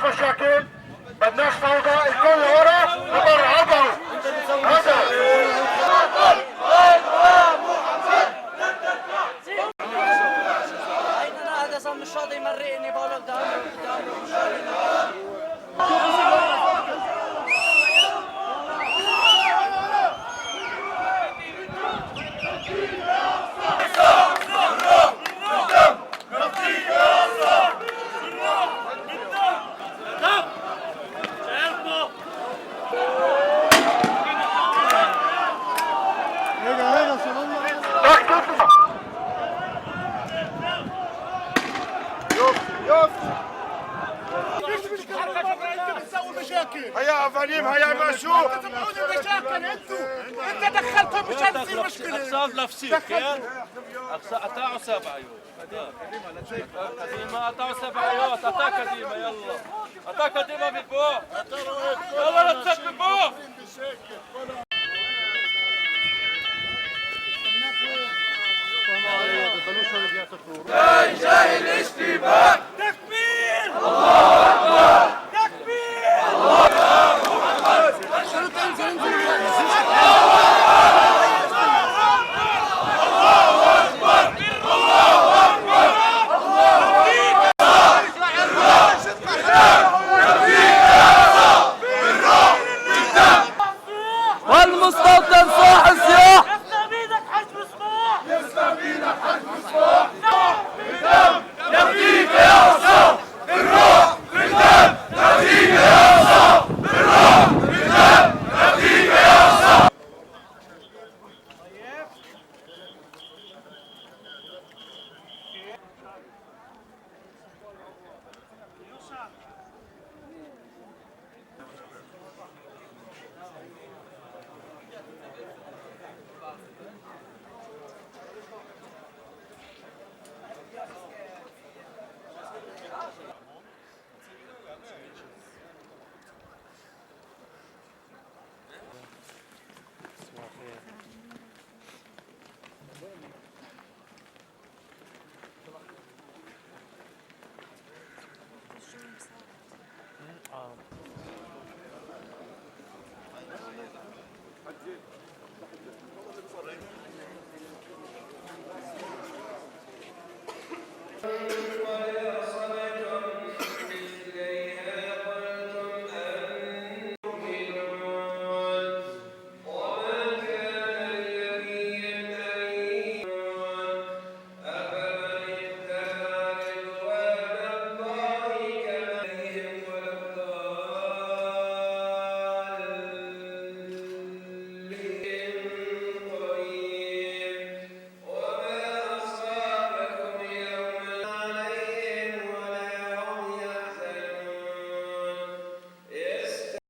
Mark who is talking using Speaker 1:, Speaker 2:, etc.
Speaker 1: مشاكل، بدناش فوضى، الكل ورا وبر عضل.
Speaker 2: هذا صار مش راضي يمرقني، بقول له بدي اعمل
Speaker 1: هيا افانيم، هيا ماشو
Speaker 3: تسمعون المشاكل. انت دخلتهم مشان تصير مشكله.
Speaker 4: اقصاد نفسي كان قطعوا 7 ايوه قديمه قطعوا 7 ايوه قطع قديمه يلا قطع قديمه بفوق يلا لا تسب فوق جاي الاشتباك تكبير الله